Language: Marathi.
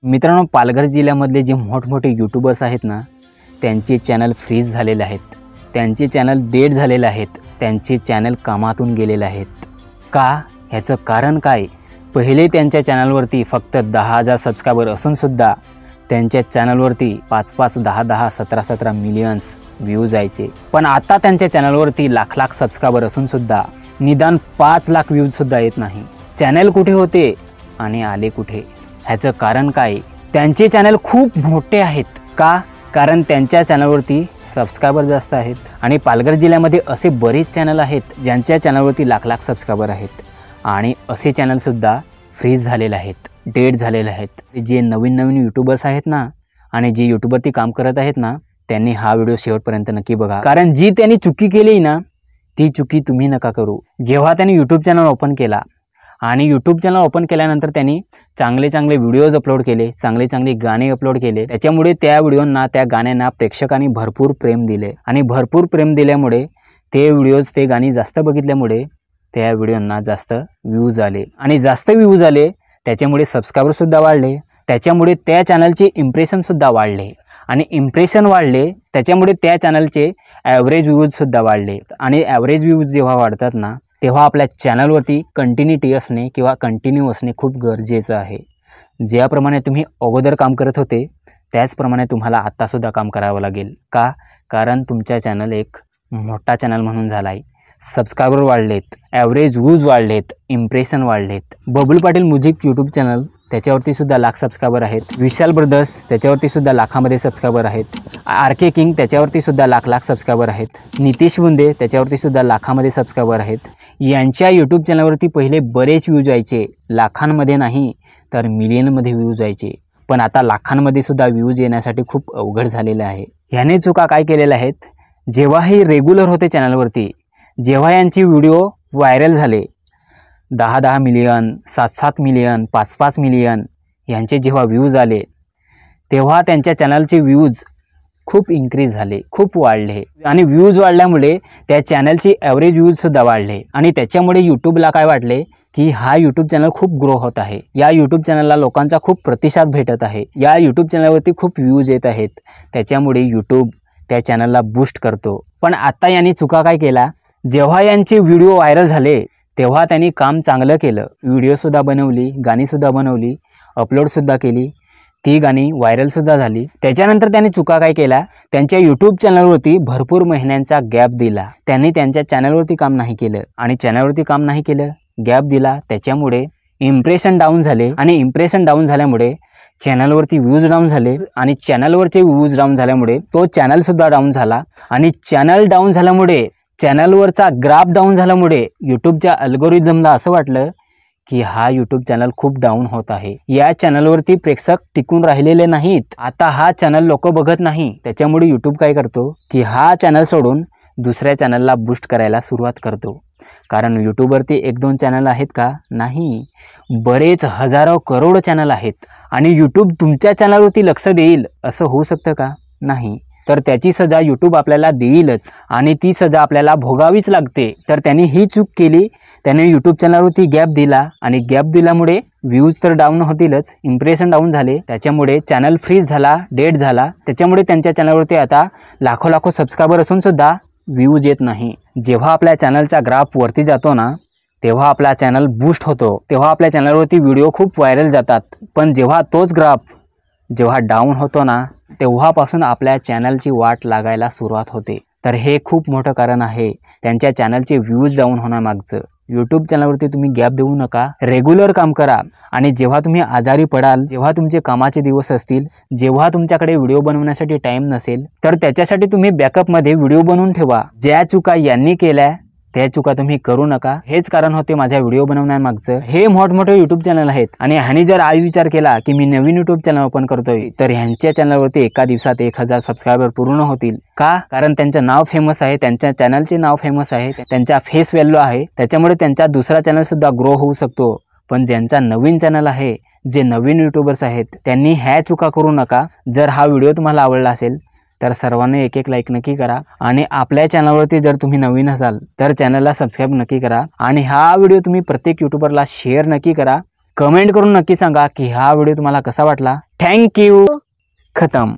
मित्रांनो, पालघर जिल्ह्यामधले जे मोठमोठे यूट्यूबर्स आहेत ना, त्यांचे चॅनल फ्रीज झालेले आहेत, त्यांचे चॅनल डेड झालेले आहेत, त्यांचे चॅनल कामातून गेलेले आहेत. का? ह्याचं कारण काय? पहिले त्यांच्या चॅनलवरती फक्त 10,000 सबस्क्रायबर असूनसुद्धा त्यांच्या चॅनलवरती 5-5, 10-10, 17-17 मिलियन्स व्ह्यूज यायचे. पण आता त्यांच्या चॅनलवरती लाख सबस्क्रायबर असूनसुद्धा निदान 5 लाख व्ह्यूजसुद्धा येत नाही. चॅनल कुठे होते आणि आले कुठे? ह्याचं कारण काय? त्यांचे चॅनल खूप मोठे आहेत. का? कारण त्यांच्या चॅनलवरती सबस्क्रायबर जास्त आहेत. आणि पालघर जिल्ह्यामध्ये असे बरेच चॅनल आहेत ज्यांच्या चॅनलवरती लाख सबस्क्रायबर आहेत आणि असे चॅनलसुद्धा फ्रीज झालेले आहेत, डेड झालेले आहेत. जे नवीन यूट्यूबर्स आहेत ना आणि जे यूट्यूबवरती काम करत आहेत ना, त्यांनी हा व्हिडिओ शेवटपर्यंत नक्की बघा. कारण जी त्यांनी चुकी केली ना, ती चुकी तुम्ही नका करू. जेव्हा त्यांनी यूट्यूब चॅनल ओपन केला आणि यूट्यूब चॅनल ओपन केल्यानंतर त्यांनी चांगले व्हिडिओज अपलोड केले, चांगले गाणे अपलोड केले. त्याच्यामुळे त्या व्हिडिओंना, त्या गाण्यांना प्रेक्षकांनी भरपूर प्रेम दिले आणि भरपूर प्रेम दिल्यामुळे ते व्हिडिओज, ते गाणी जास्त बघितल्यामुळे त्या व्हिडिओंना जास्त व्ह्यूज आले आणि जास्त व्ह्यूज आले त्याच्यामुळे सबस्क्रायबरसुद्धा वाढले. त्याच्यामुळे त्या चॅनलचे इम्प्रेशनसुद्धा वाढले आणि इम्प्रेशन वाढले त्याच्यामुळे त्या चॅनलचे ॲव्हरेज व्ह्यूजसुद्धा वाढले. आणि ॲव्हरेज व्ह्यूज जेव्हा वाढतात ना, तेव्हा आपल्या चॅनलवरती कंटिन्युटी असणे किंवा कंटिन्यू असणे खूप गरजेचं आहे. ज्याप्रमाणे तुम्ही अगोदर काम करत होते त्याचप्रमाणे तुम्हाला आत्तासुद्धा काम करावं लागेल. का? कारण तुमचा चॅनल एक मोठा चॅनल म्हणून झाला आहे. सबस्क्रायबर वाढलेत, ॲव्हरेज व्ह्यूज वाढलेत, इम्प्रेशन वाढलेत. Bablu Patil music YouTube channel, त्याच्यावरती सुद्धा लाख सबस्क्रायबर आहेत. विशाल ब्रदर्स, त्याच्यावरती सुद्धा लाखामध्ये सबस्क्रायबर आहेत. RK किंग, त्याच्यावरती सुद्धा लाख सबस्क्रायबर आहेत. नितेश बुंदे, त्याच्यावरती सुद्धा लाखामध्ये सबस्क्रायबर आहेत. यांच्या यूट्यूब चॅनलवरती पहिले बरेच व्ह्यूज यायचे, लाखांमध्ये नाही तर मिलियनमध्ये व्ह्यूज यायचे. पण आता लाखांमध्ये सुद्धा व्ह्यूज येण्यासाठी खूप अवघड झालेलं आहे. ह्याने चुका काय केलेल्या आहेत? जेव्हा हे रेग्युलर होते चॅनलवरती, जेव्हा यांची व्हिडिओ व्हायरल झाले, 10-10 मिलियन, 7-7 मिलियन, 5-5 मिलियन यांचे जेव्हा व्ह्यूज आले, तेव्हा त्यांच्या चॅनलचे व्ह्यूज खूप इन्क्रीज झाले, खूप वाढले. आणि व्ह्यूज वाढल्यामुळे त्या चॅनलचे ॲव्हरेज व्ह्यूजसुद्धा वाढले आणि त्याच्यामुळे यूट्यूबला काय वाटले की हा यूट्यूब चॅनल खूप ग्रो होत आहे, या यूट्यूब चॅनलला लोकांचा खूप प्रतिसाद भेटत आहे, या यूट्यूब चॅनलवरती खूप व्ह्यूज येत आहेत. त्याच्यामुळे यूट्यूब त्या चॅनलला बूस्ट करतो. पण आता यांनी चुका काय केला? जेव्हा यांचे व्हिडिओ व्हायरल झाले तेव्हा त्यांनी काम चांगलं केलं, व्हिडिओसुद्धा बनवली, गाणीसुद्धा बनवली, अपलोडसुद्धा केली, ती गाणी व्हायरलसुद्धा झाली. त्याच्यानंतर त्यांनी चुका काय केल्या? त्यांच्या यूट्यूब चॅनलवरती भरपूर महिन्यांचा गॅप दिला. त्यांनी त्यांच्या चॅनलवरती काम नाही केलं आणि चॅनलवरती काम नाही केलं, गॅप दिला. त्याच्यामुळे इम्प्रेशन डाऊन झाले आणि इम्प्रेशन डाऊन झाल्यामुळे चॅनलवरती व्ह्यूज डाऊन झाले आणि चॅनलवरचे व्ह्यूज डाऊन झाल्यामुळे तो चॅनलसुद्धा डाऊन झाला आणि चॅनल डाऊन झाल्यामुळे, चॅनलवरचा ग्राफ डाऊन झाल्यामुळे यूट्यूबच्या अल्गोरिदमला असं वाटलं की हा यूट्यूब चॅनल खूप डाऊन होत आहे, या चॅनलवरती प्रेक्षक टिकून राहिलेले नाहीत, आता हा चॅनल लोक बघत नाही. त्याच्यामुळे यूट्यूब काय करतो की हा चॅनल सोडून दुसऱ्या चॅनलला बूस्ट करायला सुरुवात करतो. कारण यूट्यूबवरती 1-2 चॅनल आहेत का? नाही, बरेच हजारो करोड चॅनल आहेत. आणि यूट्यूब तुमच्या चॅनलवरती लक्ष देईल असं होऊ शकतं का? नाही. तर त्याची सजा यूट्यूब आपल्याला देईलच आणि ती सजा आपल्याला भोगावीच लागते. तर त्यांनी ही चूक केली, त्याने यूट्यूब चॅनलवरती गॅप दिला आणि गॅप दिल्यामुळे व्ह्यूज तर डाऊन होतीलच, इम्प्रेशन डाऊन झाले, त्याच्यामुळे चॅनल फ्रीज झाला, डेड झाला. त्याच्यामुळे त्यांच्या चॅनलवरती आता लाखो सबस्क्रायबर असूनसुद्धा व्ह्यूज येत नाही. जेव्हा आपल्या चॅनलचा ग्राफ वरती जातो ना, तेव्हा आपला चॅनल बूस्ट होतो, तेव्हा आपल्या चॅनलवरती व्हिडिओ खूप व्हायरल जातात. पण जेव्हा तोच ग्राफ जेव्हा डाऊन होतो ना, तेव्हापासून आपल्या चॅनलची वाट लागायला सुरुवात होते. तर हे खूप मोठं कारण आहे त्यांच्या चॅनलचे व्ह्यूज डाऊन होण्यामागचं. यूट्यूब चॅनलवरती तुम्ही गॅप देऊ नका, रेग्युलर काम करा. आणि जेव्हा तुम्ही आजारी पडाल, जेव्हा तुमचे कामाचे दिवस असतील, जेव्हा तुमच्याकडे व्हिडिओ बनवण्यासाठी टाईम नसेल, तर त्याच्यासाठी तुम्ही बॅकअपमध्ये व्हिडिओ बनवून ठेवा. ज्या चुका यांनी केल्या त्या चुका तुम्ही करू नका. हेच कारण होते माझ्या व्हिडिओ बनवण्यामागचं. हे मोठमोठे यूट्यूब चॅनल आहेत आणि ह्यानी जर आज विचार केला की मी नवीन यूट्यूब चॅनल ओपन करतोय, तर ह्यांच्या चॅनलवरती एका दिवसात 1000 सबस्क्रायबर पूर्ण होतील. का? कारण त्यांचं नाव फेमस आहे, त्यांच्या चॅनलचे नाव फेमस आहे, त्यांचा फेस व्हॅल्यू आहे, त्याच्यामुळे त्यांचा दुसरा चॅनलसुद्धा ग्रो होऊ शकतो. पण ज्यांचा नवीन चॅनल आहे, जे नवीन यूट्यूबर्स आहेत, त्यांनी ह्या चुका करू नका. जर हा व्हिडिओ तुम्हाला आवडला असेल तर सर्वांनी एक लाईक नक्की करा आणि आपल्या चॅनलवरती जर तुम्ही नवीन असाल तर चॅनलला सबस्क्राईब नक्की करा आणि हा व्हिडिओ तुम्ही प्रत्येक यूट्यूबरला शेअर नक्की करा कमेंट करून नक्की सांगा की हा व्हिडिओ तुम्हाला कसा वाटला. थँक्यू. खतम.